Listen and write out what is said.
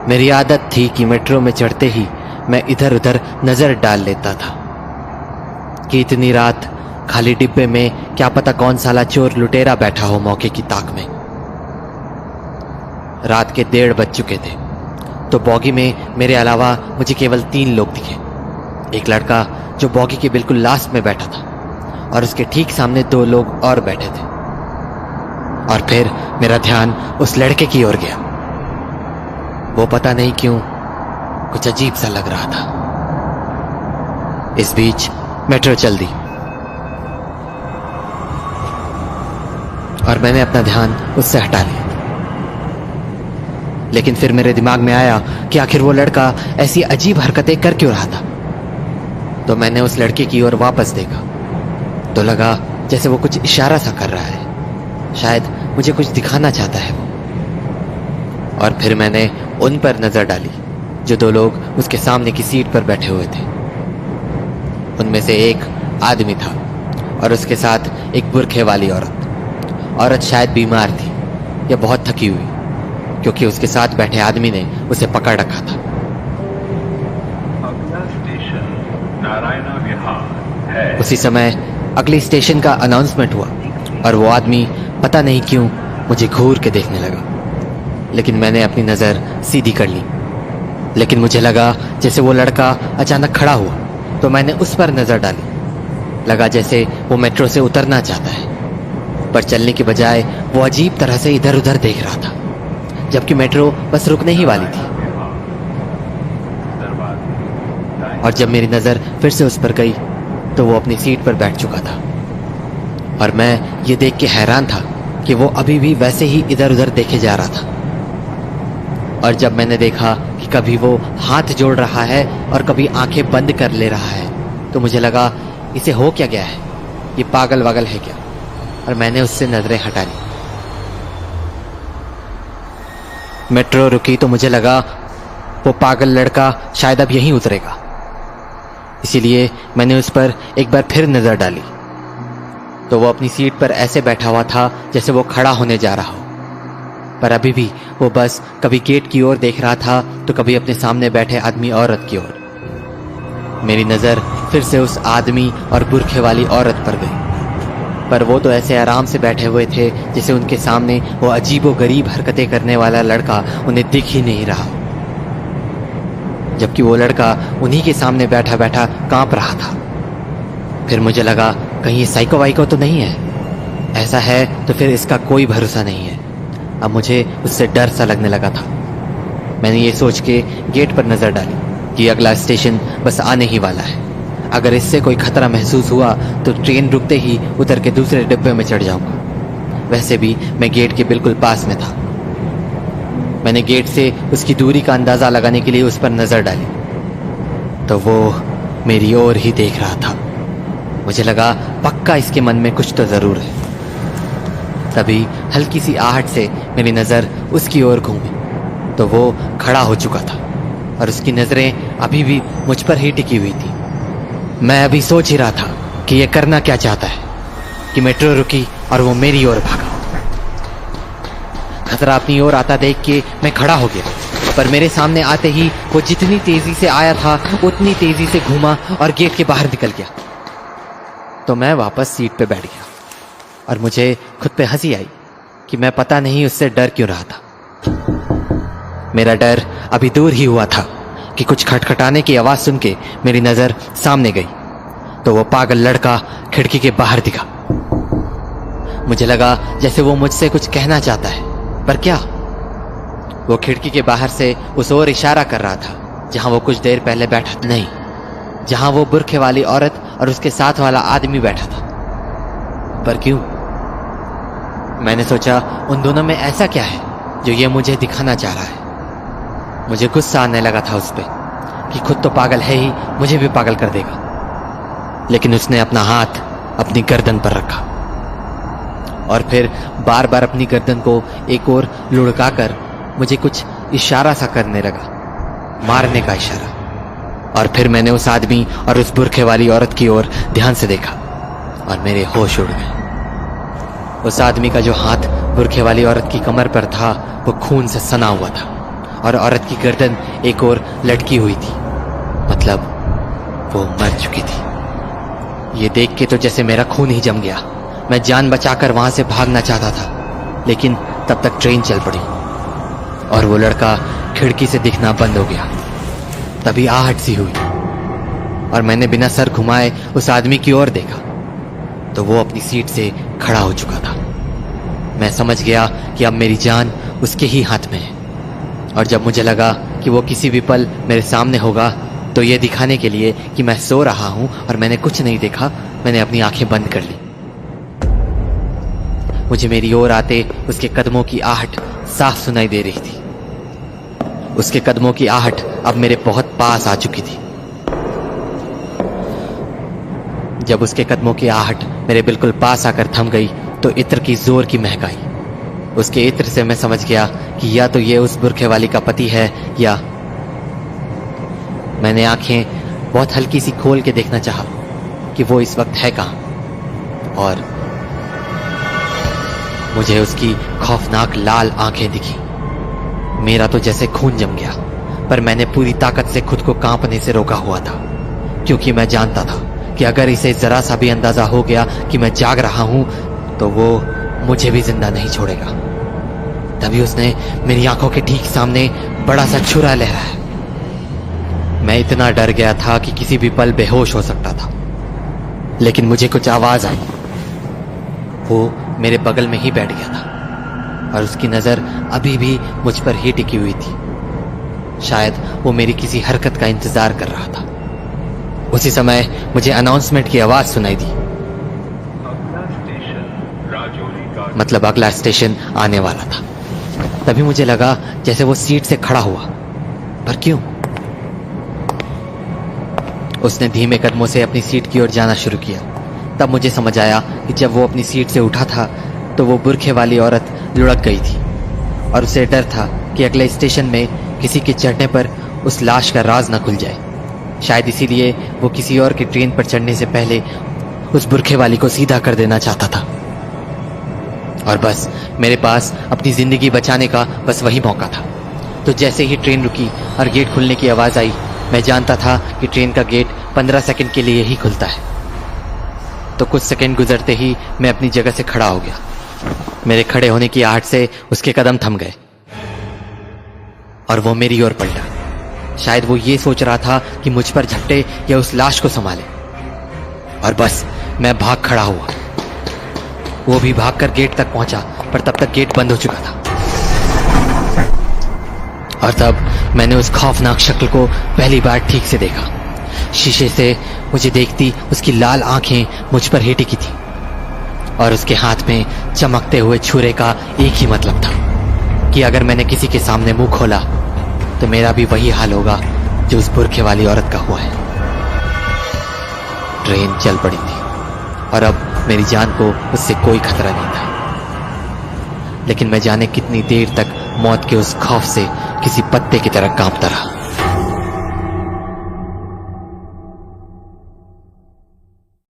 मेरी आदत थी कि मेट्रो में चढ़ते ही मैं इधर उधर नजर डाल लेता था कि इतनी रात खाली डिब्बे में क्या पता कौन साला चोर लुटेरा बैठा हो मौके की ताक में। रात के 1:30 बज चुके थे तो बॉगी में मेरे अलावा मुझे केवल 3 लोग दिखे। एक लड़का जो बॉगी के बिल्कुल लास्ट में बैठा था और उसके ठीक सामने 2 लोग और बैठे थे। और फिर मेरा ध्यान उस लड़के की ओर गया। वो पता नहीं क्यों कुछ अजीब सा लग रहा था। इस बीच मेट्रो चल दी और मैंने अपना ध्यान उससे हटा लिया। लेकिन फिर मेरे दिमाग में आया कि आखिर वो लड़का ऐसी अजीब हरकतें कर क्यों रहा था। तो मैंने उस लड़के की ओर वापस देखा तो लगा जैसे वो कुछ इशारा सा कर रहा है, शायद मुझे कुछ दिखाना चाहता है वो। और फिर मैंने उन पर नजर डाली जो 2 लोग उसके सामने की सीट पर बैठे हुए थे। उनमें से एक आदमी था और उसके साथ एक बुरखे वाली औरत शायद बीमार थी या बहुत थकी हुई, क्योंकि उसके साथ बैठे आदमी ने उसे पकड़ रखा था। अगला स्टेशन नारायणा विहार है। उसी समय अगले स्टेशन का अनाउंसमेंट हुआ और वो आदमी पता नहीं क्यों मुझे घूर के देखने लगा। लेकिन मैंने अपनी नज़र सीधी कर ली। लेकिन मुझे लगा जैसे वो लड़का अचानक खड़ा हुआ तो मैंने उस पर नज़र डाली। लगा जैसे वो मेट्रो से उतरना चाहता है, पर चलने के बजाय वो अजीब तरह से इधर उधर देख रहा था, जबकि मेट्रो बस रुकने ही वाली थी। और जब मेरी नज़र फिर से उस पर गई तो वो अपनी सीट पर बैठ चुका था। और मैं ये देख के हैरान था कि वो अभी भी वैसे ही इधर उधर देखे जा रहा था। और जब मैंने देखा कि कभी वो हाथ जोड़ रहा है और कभी आंखें बंद कर ले रहा है तो मुझे लगा इसे हो क्या गया है, ये पागल वागल है क्या। और मैंने उससे नजरें हटा ली। मेट्रो रुकी तो मुझे लगा वो पागल लड़का शायद अब यहीं उतरेगा, इसीलिए मैंने उस पर एक बार फिर नजर डाली तो वो अपनी सीट पर ऐसे बैठा हुआ था जैसे वो खड़ा होने जा रहा हो। पर अभी भी वो बस कभी गेट की ओर देख रहा था तो कभी अपने सामने बैठे आदमी औरत की ओर। मेरी नज़र फिर से उस आदमी और बुरखे वाली औरत पर गई, पर वो तो ऐसे आराम से बैठे हुए थे जैसे उनके सामने वो अजीबो गरीब हरकतें करने वाला लड़का उन्हें दिख ही नहीं रहा, जबकि वो लड़का उन्हीं के सामने बैठा बैठा कांप रहा था। फिर मुझे लगा कहीं ये साइको वाइको तो नहीं है। ऐसा है तो फिर इसका कोई भरोसा नहीं है। अब मुझे उससे डर सा लगने लगा था। मैंने ये सोच के गेट पर नजर डाली कि अगला स्टेशन बस आने ही वाला है। अगर इससे कोई खतरा महसूस हुआ तो ट्रेन रुकते ही उतर के दूसरे डिब्बे में चढ़ जाऊंगा। वैसे भी मैं गेट के बिल्कुल पास में था। मैंने गेट से उसकी दूरी का अंदाजा लगाने के लिए उस पर नजर डाली तो वो मेरी ओर ही देख रहा था। मुझे लगा पक्का इसके मन में कुछ तो जरूर है। तभी हल्की सी आहट से मेरी नजर उसकी ओर घूमी तो वो खड़ा हो चुका था और उसकी नजरें अभी भी मुझ पर ही टिकी हुई थी। मैं अभी सोच ही रहा था कि ये करना क्या चाहता है कि मेट्रो रुकी और वो मेरी ओर भागा। खतरा अपनी ओर आता देख के मैं खड़ा हो गया, पर मेरे सामने आते ही वो जितनी तेजी से आया था उतनी तेजी से घूमा और गेट के बाहर निकल गया। तो मैं वापस सीट पे बैठ गया और मुझे खुद पे हंसी आई कि मैं पता नहीं उससे डर क्यों रहा था। मेरा डर अभी दूर ही हुआ था कि कुछ खटखटाने की आवाज सुन के मेरी नजर सामने गई तो वो पागल लड़का खिड़की के बाहर दिखा। मुझे लगा जैसे वो मुझसे कुछ कहना चाहता है, पर क्या। वो खिड़की के बाहर से उस ओर इशारा कर रहा था जहां वो कुछ देर पहले बैठा नहीं, जहां वो बुरखे वाली औरत और उसके साथ वाला आदमी बैठा था। पर क्यों? मैंने सोचा उन दोनों में ऐसा क्या है जो ये मुझे दिखाना चाह रहा है। मुझे गुस्सा आने लगा था उस पे कि खुद तो पागल है ही, मुझे भी पागल कर देगा। लेकिन उसने अपना हाथ अपनी गर्दन पर रखा और फिर बार बार अपनी गर्दन को एक ओर लुढ़काकर मुझे कुछ इशारा सा करने लगा, मारने का इशारा। और फिर मैंने उस आदमी और उस बुरखे वाली औरत की ओर ध्यान से देखा और मेरे होश उड़ गए। उस आदमी का जो हाथ बुरखे वाली औरत की कमर पर था वो खून से सना हुआ था और औरत की गर्दन एक ओर लटकी हुई थी। मतलब वो मर चुकी थी। ये देख के तो जैसे मेरा खून ही जम गया। मैं जान बचाकर वहां से भागना चाहता था, लेकिन तब तक ट्रेन चल पड़ी और वो लड़का खिड़की से दिखना बंद हो गया। तभी आहट सी हुई और मैंने बिना सर घुमाए उस आदमी की ओर देखा तो वो अपनी सीट से खड़ा हो चुका था। मैं समझ गया कि अब मेरी जान उसके ही हाथ में है, और जब मुझे लगा कि वो किसी भी पल मेरे सामने होगा तो ये दिखाने के लिए कि मैं सो रहा हूं और मैंने कुछ नहीं देखा, मैंने अपनी आंखें बंद कर ली। मुझे मेरी ओर आते उसके कदमों की आहट साफ सुनाई दे रही थी। उसके कदमों की आहट अब मेरे बहुत पास आ चुकी थी। जब उसके कदमों की आहट मेरे बिल्कुल पास आकर थम गई तो इत्र की जोर की महक आई। उसके इत्र से मैं समझ गया कि या तो ये उस बुरखे वाली का पति है या। मैंने आंखें बहुत हल्की सी खोल के देखना चाहा कि वो इस वक्त है कहां, और मुझे उसकी खौफनाक लाल आंखें दिखी। मेरा तो जैसे खून जम गया, पर मैंने पूरी ताकत से खुद को कांपने से रोका हुआ था, क्योंकि मैं जानता था कि अगर इसे जरा सा भी अंदाजा हो गया कि मैं जाग रहा हूं तो वो मुझे भी जिंदा नहीं छोड़ेगा। तभी उसने मेरी आंखों के ठीक सामने बड़ा सा छुरा लहराया। मैं इतना डर गया था कि किसी भी पल बेहोश हो सकता था, लेकिन मुझे कुछ आवाज आई। वो मेरे बगल में ही बैठ गया था और उसकी नजर अभी भी मुझ पर ही टिकी हुई थी। शायद वो मेरी किसी हरकत का इंतजार कर रहा था। उसी समय मुझे अनाउंसमेंट की आवाज सुनाई दी। अगला स्टेशन राजौरी का मतलब अगला स्टेशन आने वाला था। तभी मुझे लगा जैसे वो सीट से खड़ा हुआ, पर क्यों? उसने धीमे कदमों से अपनी सीट की ओर जाना शुरू किया। तब मुझे समझ आया कि जब वो अपनी सीट से उठा था तो वो बुरखे वाली औरत लुढ़क गई थी और उसे डर था कि अगले स्टेशन में किसी के चढ़ने पर उस लाश का राज न खुल जाए। शायद इसीलिए वो किसी और की ट्रेन पर चढ़ने से पहले उस बुरखे वाली को सीधा कर देना चाहता था। और बस मेरे पास अपनी जिंदगी बचाने का बस वही मौका था। तो जैसे ही ट्रेन रुकी और गेट खुलने की आवाज आई, मैं जानता था कि ट्रेन का गेट 15 सेकंड के लिए ही खुलता है। तो कुछ सेकंड गुजरते ही मैं अपनी जगह से खड़ा हो गया। मेरे खड़े होने की आहट से उसके कदम थम गए और वो मेरी ओर पलटा। शायद वो ये सोच रहा था कि मुझ पर झपटे या उस लाश को संभाले। और बस मैं भाग खड़ा हुआ। वो भी भागकर गेट तक पहुंचा, पर तब तक गेट बंद हो चुका था। और तब मैंने उस खौफनाक शक्ल को पहली बार ठीक से देखा। शीशे से मुझे देखती उसकी लाल आंखें मुझ पर ही टिकी थी और उसके हाथ में चमकते हुए छुरे का एक ही मतलब था कि अगर मैंने किसी के सामने मुंह खोला तो मेरा भी वही हाल होगा जो उस बुरखे वाली औरत का हुआ है। ट्रेन चल पड़ी थी और अब मेरी जान को उससे कोई खतरा नहीं था, लेकिन मैं जाने कितनी देर तक मौत के उस खौफ से किसी पत्ते की तरह कांपता रहा।